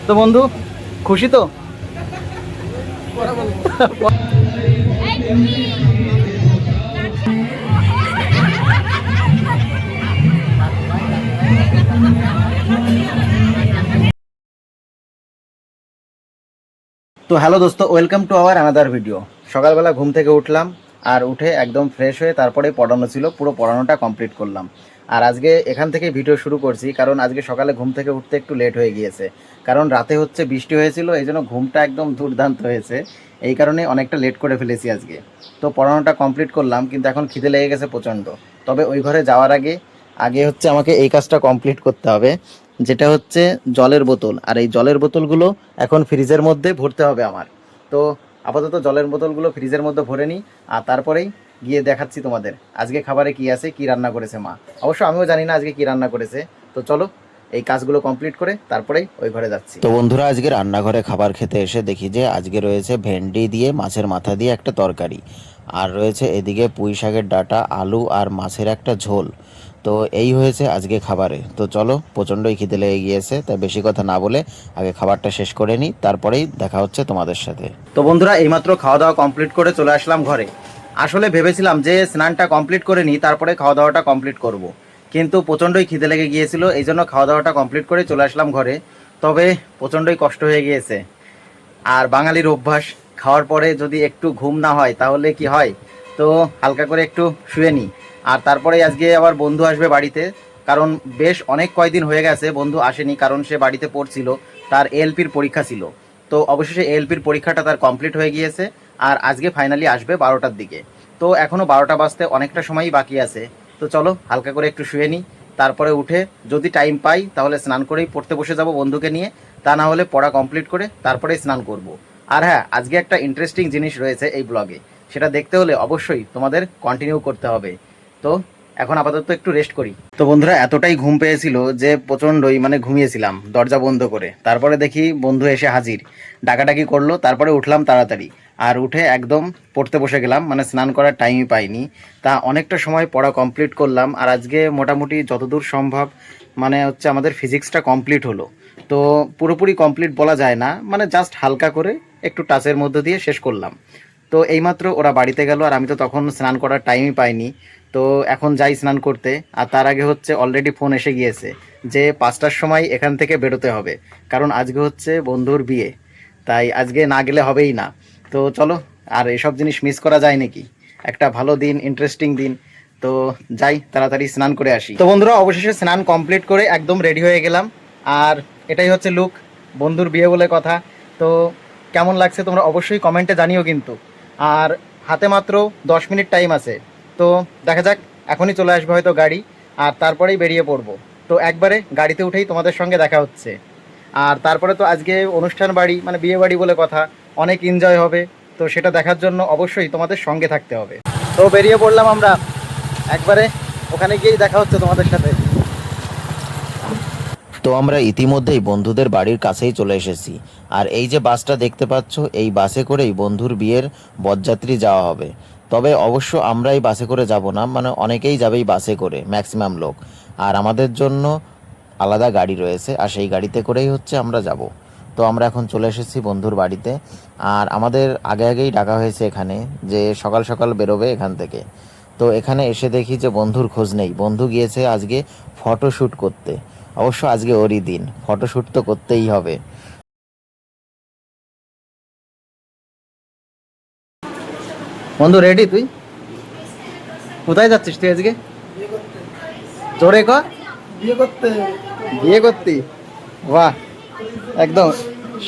তো বন্ধু খুশি তো? তো হ্যালো দোস্ত, welcome to our another video. সকালবেলা ঘুম থেকে উঠলাম, আর উঠে একদম ফ্রেশ হয়ে তারপরে পড়ানো ছিল, পুরো পড়ানোটা কমপ্লিট করলাম। আর আজকে এখান থেকে ভিডিও শুরু করছি, কারণ আজকে সকালে ঘুম থেকে উঠতে একটু লেট হয়ে গিয়েছে। কারণ রাতে হচ্ছে বৃষ্টি হয়েছিল, এই জন্য ঘুমটা একদম দুর্দান্ত হয়েছে। এই কারণে অনেকটা লেট করে ফেলেছি আজকে। তো পড়ানোটা কমপ্লিট করলাম, কিন্তু এখন খিদে লেগে গেছে প্রচণ্ড। তবে ওই ঘরে যাওয়ার আগে আগে হচ্ছে আমাকে এই কাজটা কমপ্লিট করতে হবে, যেটা হচ্ছে জলের বোতল। আর এই জলের বোতলগুলো এখন ফ্রিজের মধ্যে ভরতে হবে আমার। তো আপাতত জলের বোতলগুলো ফ্রিজের মধ্যে ভরে নিই, আর তারপরেই গিয়ে দেখাচ্ছি তোমাদের আজকে খাবারে কি আছে, কি রান্না করেছে মা। অবশ্য আমিও জানি না আজকে কি রান্না করেছে। তো চলো এই কাজগুলো কমপ্লিট করে তারপরেই ওই ঘরে যাচ্ছি। তো বন্ধুরা, আজকে রান্নাঘরে খাবার খেতে এসে দেখি যে আজকে রয়েছে ভেন্ডি দিয়ে মাছের মাথা দিয়ে একটা তরকারি, আর রয়েছে এদিকে পুঁই শাকের ডাঁটা, আলু আর মাছের একটা ঝোল। তো এই হয়েছে আজকে খাবারে। তো চলো, প্রচণ্ডই খিদে লেগে গিয়েছে, তাই বেশি কথা না বলে আগে খাবারটা শেষ করে নিই, তারপরেই দেখা হচ্ছে তোমাদের সাথে। তো বন্ধুরা, এইমাত্র খাওয়া দাওয়া কমপ্লিট করে চলে আসলাম ঘরে। আসলে ভেবেছিলাম যে স্নানটা কমপ্লিট করে নিই, তারপরে খাওয়া দাওয়াটা কমপ্লিট করব। কিন্তু প্রচণ্ডই খিদে লেগে গিয়েছিল, এই জন্য খাওয়া দাওয়াটা কমপ্লিট করে চলে আসলাম ঘরে। তবে প্রচণ্ডই কষ্ট হয়ে গিয়েছে। আর বাঙালির অভ্যাস, খাওয়ার পরে যদি একটু ঘুম না হয় তাহলে কি হয়। তো হালকা করে একটু শুয়ে নিই। আর তারপরে আজকে আবার বন্ধু আসবে বাড়িতে, কারণ বেশ অনেক কয়দিন হয়ে গেছে বন্ধু আসেনি, কারণ সে বাড়িতে পড়ছিল, তার এএলপির পরীক্ষা ছিল। তো অবশেষে এএলপির পরীক্ষাটা তার কমপ্লিট হয়ে গিয়েছে, আর আজকে ফাইনালি আসবে 12টার দিকে। তো এখনও 12টা বাজতে অনেকটা সময়ই বাকি আছে। তো চলো হালকা করে একটু শুয়ে নিই, তারপরে উঠে যদি টাইম পাই তাহলে স্নান করেই পড়তে বসে যাব বন্ধুকে নিয়ে। তা না হলে পড়া কমপ্লিট করে তারপরেই স্নান করব। আর হ্যাঁ, আজকে একটা ইন্টারেস্টিং জিনিস রয়েছে এই ব্লগে, সেটা দেখতে হলে অবশ্যই তোমাদের কন্টিনিউ করতে হবে। তো এখন আপাতত একটু রেস্ট করি। তো বন্ধুরা, এতটাই ঘুম পেয়েছিল যে প্রচণ্ডই ঘুমিয়েছিলাম দরজা বন্ধ করে। তারপরে দেখি বন্ধু এসে হাজির, ডাকাডাকি করলো, তারপরে উঠলাম তাড়াতাড়ি। আর উঠে একদম পড়তে বসে গেলাম, স্নান করার টাইমই পাইনি। তা অনেকটা সময় পড়া কমপ্লিট করলাম, আর আজকে মোটামুটি যতদূর সম্ভব হচ্ছে আমাদের ফিজিক্সটা কমপ্লিট হলো। তো পুরোপুরি কমপ্লিট বলা যায় না, জাস্ট হালকা করে একটু টাচের মধ্যে দিয়ে শেষ করলাম। তো এইমাত্র ওরা বাড়িতে গেল, আর আমি তো তখন স্নান করার টাইমই পাইনি। তো এখন যাই স্নান করতে। আর তার আগে হচ্ছে অলরেডি ফোন এসে গিয়েছে যে 5টার সময় এখান থেকে বেরোতে হবে, কারণ আজকে হচ্ছে বন্ধুর বিয়ে। তাই আজকে না গেলে হবেই না। তো চলো, আর এসব জিনিস মিস করা যায় নাকি? একটা ভালো দিন, ইন্টারেস্টিং দিন। তো যাই তাড়াতাড়ি স্নান করে আসি। তো বন্ধুরা, অবশেষে স্নান কমপ্লিট করে একদম রেডি হয়ে গেলাম। আর এটাই হচ্ছে লুক, বন্ধুর বিয়ে বলে কথা। তো কেমন লাগছে তোমরা অবশ্যই কমেন্টে জানিও কিন্তু। আর হাতে মাত্র 10 মিনিট টাইম আছে। তো দেখা যাক, এখনই চলে আসবে হয়তো গাড়ি, আর তারপরেই বেরিয়ে পড়বো। তো একবারে গাড়িতে উঠেই তোমাদের সঙ্গে দেখা হচ্ছে। আর তারপরে তো আজকে অনুষ্ঠান বাড়ি, বিয়ে বাড়ি বলে কথা, অনেক এনজয় হবে। তো সেটা দেখার জন্য অবশ্যই তোমাদের সঙ্গে থাকতে হবে। তো বেরিয়ে পড়লাম আমরা, একবারে ওখানে গিয়েই দেখা হচ্ছে তোমাদের সাথে। তো আমরা ইতিমধ্যেই বন্ধুদের বাড়ির কাছেই চলে এসেছি। আর এই যে বাসটা দেখতে পাচ্ছ, এই বাসে করেই বন্ধুর বিয়ের বরযাত্রী যাওয়া হবে। তবে অবশ্য আমরা এই বাসে করে যাব না, অনেকেই যাবে এই বাসে করে, ম্যাক্সিমাম লোক। আর আমাদের জন্য আলাদা গাড়ি রয়েছে, আর সেই গাড়িতে করেই হচ্ছে আমরা যাব। তো আমরা এখন চলে এসেছি বন্ধুর বাড়িতে। আর আমাদের আগে আগেই ডাকা হয়েছে এখানে, যে সকাল সকাল বেরোবে এখান থেকে। তো এখানে এসে দেখি যে বন্ধুর খোঁজ নেই। বন্ধু গিয়েছে আজকে ফটোশ্যুট করতে। অবশ্য আজকে ওরই দিন, ফটোশ্যুট তো করতেই হবে। বন্ধু রেডি তুই? কোথায় যাচ্ছিস তুই আজকে? জোরে কর। বিয়ে করতে। বিয়ে করতি? বাহ, একদম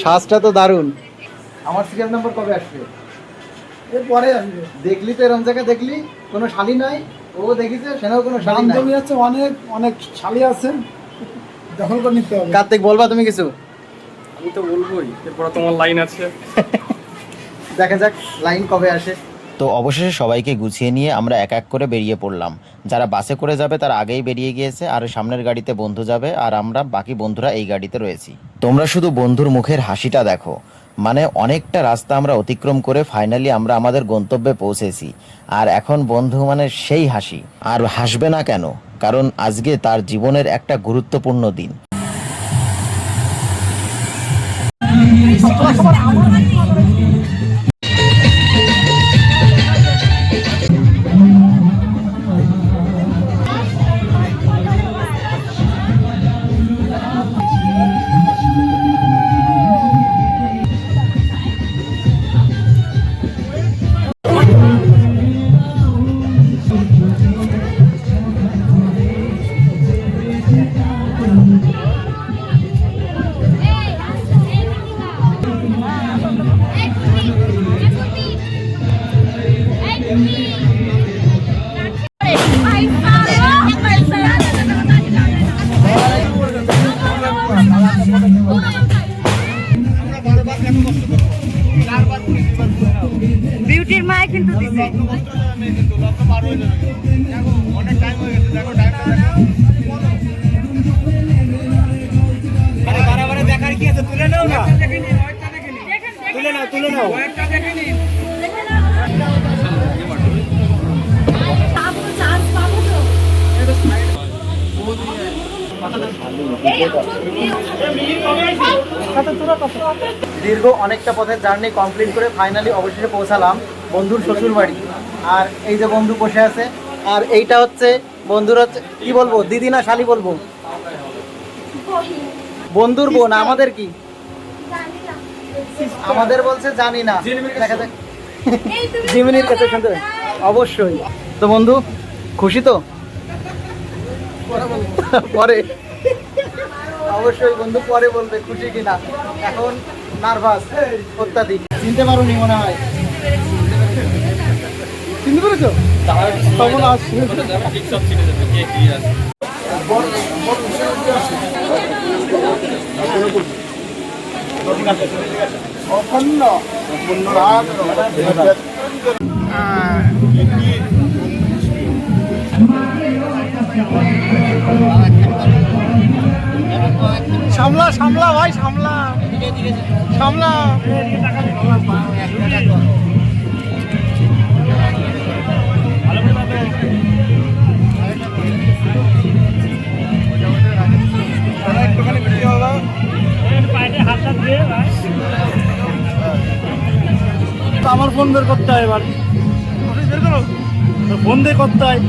সাজটা তো দারুণ। আমার সিরিয়াল নাম্বার কবে আসবে? এরপরে আসবে। দেখলি তো এরম জায়গায়, দেখলি কোনো শালি নাই, ও দেখিছে সেনাও কোনো শালি নাই। বান্ধবী আছে, অনেক অনেক শালি আছে, দখল করে নিতে হবে। কার্তিক, বলবা তুমি কিছু? আমি তো বলবোই, এরপর তোমার লাইন আছে। দেখা যাক লাইন কবে আসে। তো অবশেষে সবাইকে গুছিয়ে নিয়ে আমরা এক এক করে বেরিয়ে পড়লাম। যারা বাসে করে যাবে তারা আগেই বেরিয়ে গিয়েছে, আর সামনের গাড়িতে বন্ধু যাবে, আর আমরা বাকি বন্ধুরা এই গাড়িতে রয়েছি। তোমরা শুধু বন্ধুর মুখের হাসিটা দেখো। অনেকটা রাস্তা আমরা অতিক্রম করে ফাইনালি আমরা আমাদের গন্তব্যে পৌঁছেছি। আর এখন বন্ধু সেই হাসি, আর হাসবে না কেন? কারণ আজকে তার জীবনের একটা গুরুত্বপূর্ণ দিন। বিউটির মায় কিন্তু দিছে দেখার কি আছে তুলে নাও না তুলে নাও দীর্ঘ অনেকটা পথের জার্নি কমপ্লিট করে ফাইনালি অবশেষে পৌঁছালাম বন্ধুর শ্বশুর বাড়ি। আর এই যে বন্ধু বসে আছে, আর এইটা হচ্ছে বন্ধুর হচ্ছে কি বলবো, দিদি না শালি বলবো, বন্ধুর বোন। আমাদের কি, আমাদের বলছে জানি না, দেখা যাক জিমিনির কাছে শুনতে হবে। অবশ্যই। তো বন্ধু খুশি তো? পরে অবশ্যই বন্ধু পরে বলবে খুশি কিনা, এখন নার্ভাস অত্যাধিক। চিনতে পারোনি মনে হয়? চিনতে পেরেছো? তখন আসছে অখণ্ড সামলা সামলা ভাই সামলা সামলা আমার ফোন বের করতে হয় এবার, ফোন দিয়ে করতে হয়,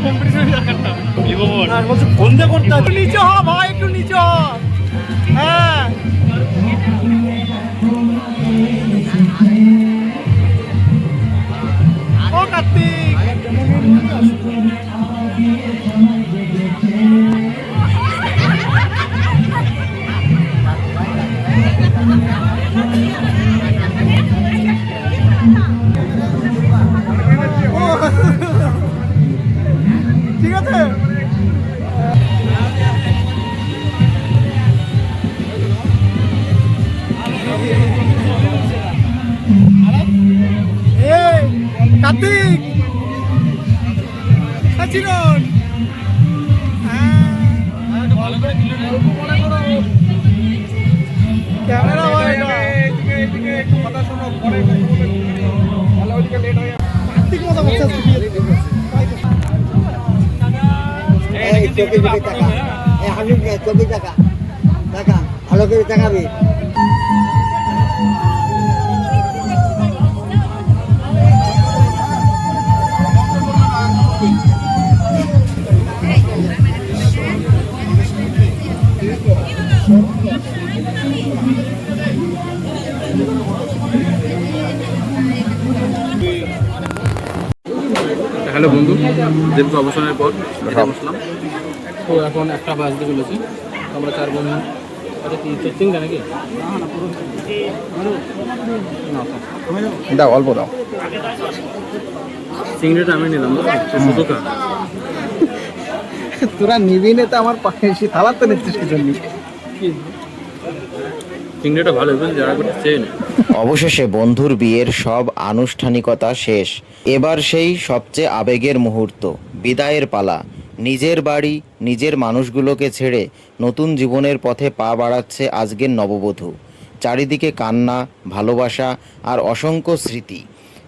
বলছে ফোন দিয়ে করতে হয়। নিচে হ ভাই, একটু নিচে হ। হ্যাঁ ও কার্তিক, ঠিক আছে। কার্তিক চিরন ক্যামেরা কথা শোনো, পরে কার্তিক মজা করছে। চোখে চোখে টাকা, হামিদ চোখে টাকা টাকা ভালো করে টাকাবে। হ্যালো বন্ধু, দীর্ঘ অবসরের পর বসলাম। তো এখন একটা বাজতে চলেছি, আমরা 4 বন্ধু। আচ্ছা চিংড়া নাকি? দাও অল্প দাও। চিংড়িটা আমি নিলাম, শুধু খা। তোরা নিবি না তো আমার পাশে থালার তো নিচ্ছিস কি জন্য? চিংড়িটা ভালো এবং যারা করতে চেয়ে নেই। অবশেষে বন্ধুর বিয়ের সব আনুষ্ঠানিকতা শেষ। এবার সেই সবচেয়ে আবেগের মুহূর্ত, বিদায়ের পালা। নিজের বাড়ি, নিজের মানুষগুলোকে ছেড়ে নতুন জীবনের পথে পা বাড়াচ্ছে আজকের নববধূ। চারিদিকে কান্না, ভালোবাসা আর অসংখ্য স্মৃতি।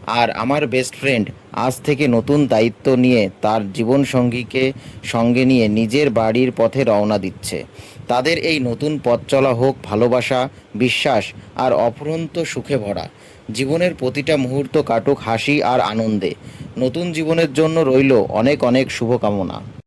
আর আমার বেস্ট ফ্রেন্ড আজ থেকে নতুন দায়িত্ব নিয়ে তার জীবনসঙ্গীকে সঙ্গে নিয়ে নিজের বাড়ির পথে রওনা দিচ্ছে। তাদের এই নতুন পথ চলা হোক ভালোবাসা, বিশ্বাস আর অফুরন্ত সুখে ভরা। জীবনের প্রতিটা মুহূর্ত কাটুক হাসি আর আনন্দে। নতুন জীবনের জন্য রইল অনেক অনেক শুভকামনা।